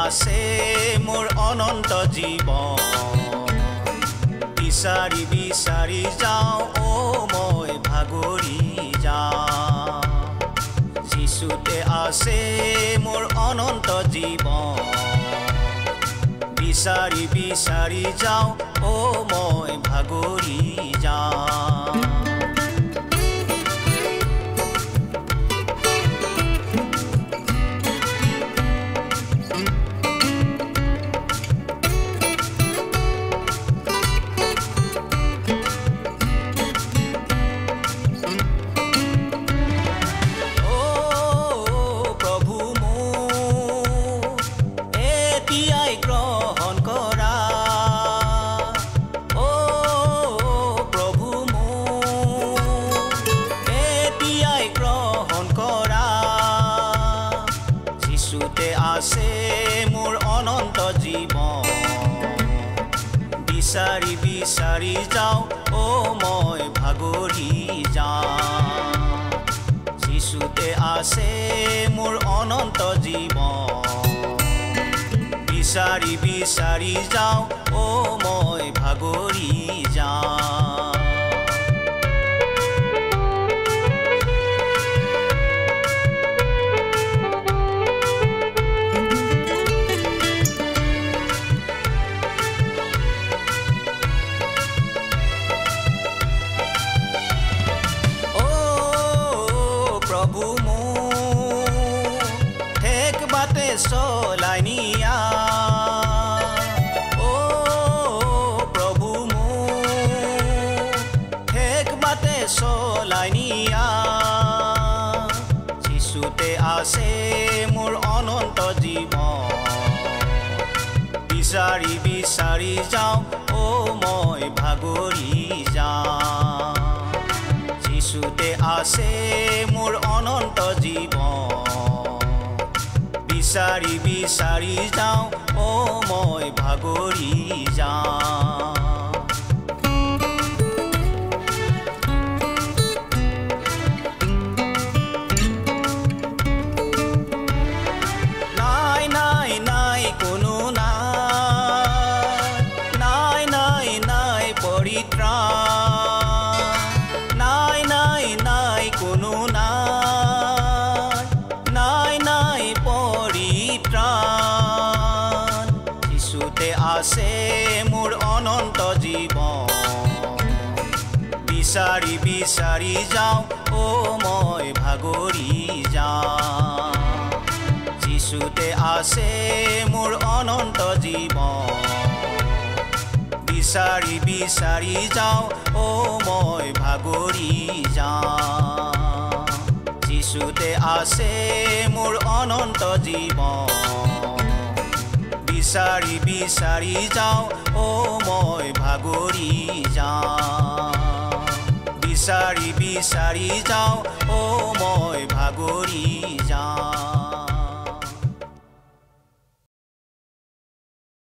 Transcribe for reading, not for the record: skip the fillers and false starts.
আছে মোৰ অনন্ত জীৱন বিচাৰি বিচাৰি যাওঁ ও মই ভাগৰি যাওঁ যিশুতে আছে মোৰ অনন্ত জীৱন বিচাৰি বিচাৰি যাওঁ ও মই ভাগৰি যাওঁ মোৰ অনন্ত জীৱন বিচাৰি বিচাৰি যাওঁ ও মই ভাগৰি যাওঁ যিশুতে আছে মোৰ অনন্ত জীৱন বিচাৰি বিচাৰি যাওঁ ও মই ভাগৰি যাওঁ চলাই নিয়া ও প্ৰভু মোক ঠেক বাটে চলাই নিয়া যিশুতে আছে মোৰ অনন্ত জীৱন বিচাৰি বিচাৰি যাওঁ ও মই ভাগৰি যাওঁ যিশুতে আছে মোৰ অনন্ত জীৱন বিচাৰি বিচাৰি যাওঁ ও মই ভাগৰি যাওঁ নাই নাই নাই কোনো নাই নাই নাই পৰিত্ৰাণ নাই নাই নাই কোনো আছে মোৰ অনন্ত জীৱন বিচাৰি বিচাৰি যাওঁ ও মই ভাগৰি যাওঁ যিশুতে আছে মোৰ অনন্ত জীৱন বিচাৰি বিচাৰি যাওঁ ও মই ভাগৰি যাওঁ যিশুতে আছে মোৰ অনন্ত জীৱন বিচাৰি বিচাৰি যাওঁ ও মই ভাগৰি যাওঁ বিচাৰি বিচাৰি যাওঁ ও মই ভাগৰি